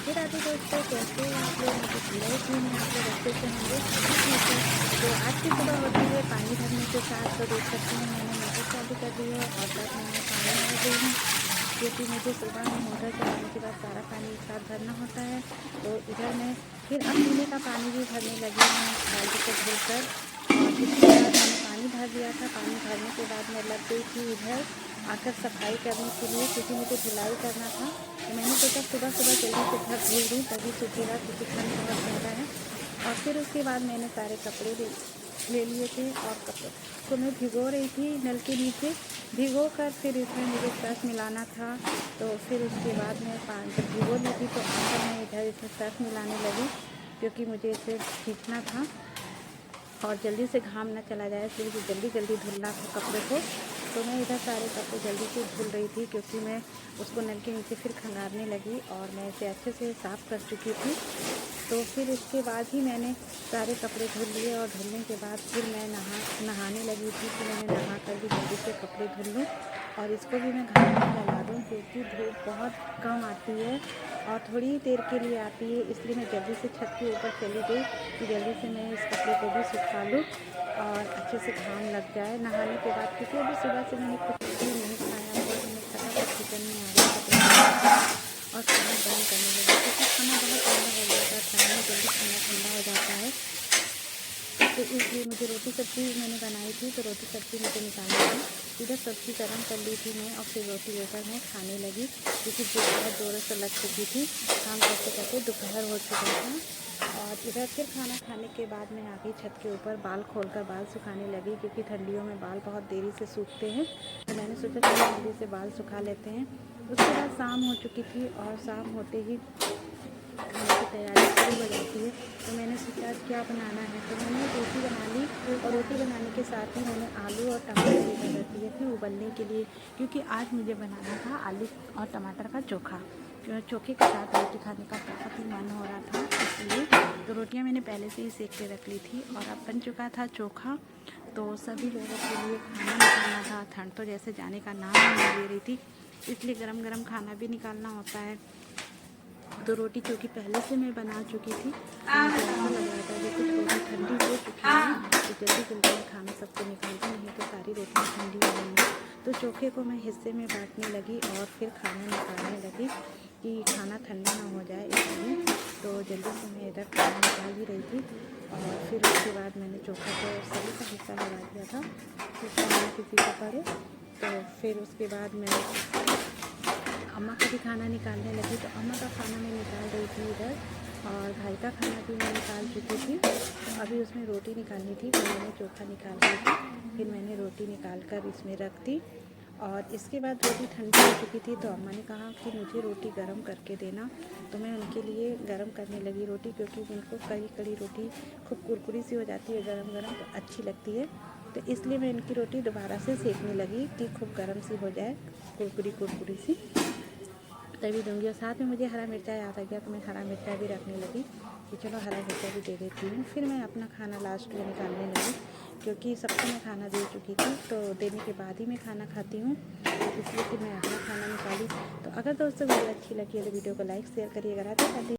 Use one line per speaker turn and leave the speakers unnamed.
राधे राधे दोस्तों, कैसे हैं आप लोग? मुझे पूरा यकीन है आप लोग अच्छे से होंगे। ठीक है, तो आज की सुबह होती है पानी भरने के साथ, तो देख सकते हैं मैंने मोटर चालू कर दी है और तब मैं पानी भर रही हूँ, क्योंकि मुझे सुबह में मोटर चलाने के बाद सारा पानी एक साथ भरना होता है। तो इधर मैं फिर अब पीने का पानी भी भरने लगी हूँ बाल्टी को धुलकर। और इसके बाद मैंने पानी भर दिया था। पानी भरने के बाद मैं लग गई थी इधर आकर सफाई करने के लिए, क्योंकि मुझे धुलाई करना था। तो मैंने सोचा सुबह सुबह जल्दी से घर धुल दूँ, तभी सूखेगा, क्योंकि ठंड बहुत ज़्यादा है। और फिर उसके बाद मैंने सारे कपड़े ले लिए थे और कपड़े को मैं भिगो रही थी नल के नीचे। भिगो कर फिर इसमें मुझे सर्फ मिलाना था। तो फिर उसके बाद मैं जब भिगो ली थी तो आकर मैं इधर इसमें सर्फ मिलाने लगी, क्योंकि मुझे इसे खींचना था और जल्दी से घाम ना चला जाए, इसलिए मुझे जल्दी जल्दी धुलना था कपड़े को। तो मैं इधर सारे कपड़े जल्दी से धुल रही थी, क्योंकि मैं उसको नल के नीचे फिर खंगारने लगी और मैं इसे अच्छे से साफ़ कर चुकी थी। तो फिर इसके बाद ही मैंने सारे कपड़े धुल लिए और धुलने के बाद फिर मैं नहाने लगी थी कि मैंने नहा कर भी जल्दी से कपड़े धुल लूँ और इसको भी मैं घाम में लगा दूँ, क्योंकि धूप बहुत कम आती है और थोड़ी ही देर के लिए आती है। इसलिए मैं जल्दी से छत के ऊपर चली गई कि जल्दी से मैं इस कपड़े को भी सुखा लूँ और अच्छे से घाम लग जाए नहाने के बाद, क्योंकि अभी सुबह से मैंने कुछ भी नहीं खाया था। तो मैं फटाफट किचन में आ गई कपड़े और खाना गर्म करने लगी, क्योंकि खाना बहुत ठंडा हो गया था। ठंड में जल्दी खाना ठंडा हो जाता है, तो इसलिए मुझे रोटी सब्ज़ी मैंने बनाई थी, तो रोटी सब्ज़ी मुझे निकालनी थी। इधर सब्ज़ी गर्म कर ली थी मैं और फिर रोटी लेकर मैं खाने लगी, क्योंकि भूख बहुत ज़ोरों से लग चुकी थी। काम करते करते दोपहर हो चुका था। और इधर फिर खाना खाने के बाद मैं आ गई छत के ऊपर, बाल खोलकर बाल सुखाने लगी, क्योंकि ठंडियों में बाल बहुत देरी से सूखते हैं। तो मैंने सोचा चलो जल्दी से बाल सुखा लेते हैं। उसके बाद शाम हो चुकी थी और शाम होते ही खाने की तैयारी शुरू हो जाती है। तो मैंने सोचा क्या बनाना है, तो मैंने रोटी बना ली और रोटी बनाने के साथ ही मैंने आलू और टमाटर भी कर दिए थे उबलने के लिए, क्योंकि आज मुझे बनाना था आलू और टमाटर का चोखा। चोखे के साथ रोटी खाने का बहुत ही मन हो रहा था, इसलिए तो रोटियां मैंने पहले से ही सेक के रख ली थी और अब बन चुका था चोखा। तो सभी लोगों के लिए खाना निकालना था। ठंड तो जैसे जाने का नाम नहीं ले रही थी, इसलिए गरम गरम खाना भी निकालना होता है। तो रोटी चोखी पहले से मैं बना चुकी थी, तो मुझे ऐसा लग रहा था कि कुछ रोटी ठंडी हो चुकी है, तो जल्दी जल्दी में खाना सबको निकालती, नहीं तो सारी रोटियाँ ठंडी हो जाएंगी। तो चोखे को मैं हिस्से में बांटने लगी और फिर खाना निकालने लगी कि खाना ठंडा ना हो जाए, इसलिए तो जल्दी से मैं इधर खाना निकाल ही रही थी। और फिर उसके बाद मैंने चोखा को सभी का हिस्सा लगा दिया था, फिर खाना किसी को पड़े। तो फिर उसके बाद मैं अम्मा का भी खाना निकालने लगी, तो अम्मा का खाना मैं निकाल रही थी इधर, और भाई का खाना भी मैं निकाल चुकी थी। तो अभी उसमें रोटी निकालनी थी, तो मैंने चोखा निकाल दी थी, फिर मैंने रोटी निकाल कर इसमें रख दी। और इसके बाद रोटी ठंडी हो चुकी थी, तो अम्मा ने कहा कि मुझे रोटी गरम करके देना, तो मैं उनके लिए गरम करने लगी रोटी, क्योंकि उनको कड़ी कड़ी रोटी खूब कुरकुरी सी हो जाती है गरम गरम, तो अच्छी लगती है। तो इसलिए मैं इनकी रोटी दोबारा से सेकने लगी कि खूब गर्म सी हो जाए, कुरकुरी कुरकुरी सी, तभी दूँगी। और साथ में मुझे हरा मिर्चा याद आ गया, तो मैं हरा मिर्चा भी रखने लगी कि चलो हरा मिर्चा भी दे देती हूँ। फिर मैं अपना खाना लास्ट में निकालने लगी, क्योंकि सबको मैं खाना दे चुकी थी, तो देने के बाद ही मैं खाना खाती हूँ, इसलिए कि मैं अपना खाना निकाली। तो अगर दोस्तों वीडियो अच्छी लगी है तो वीडियो को लाइक शेयर करिएगा। राधे राधे।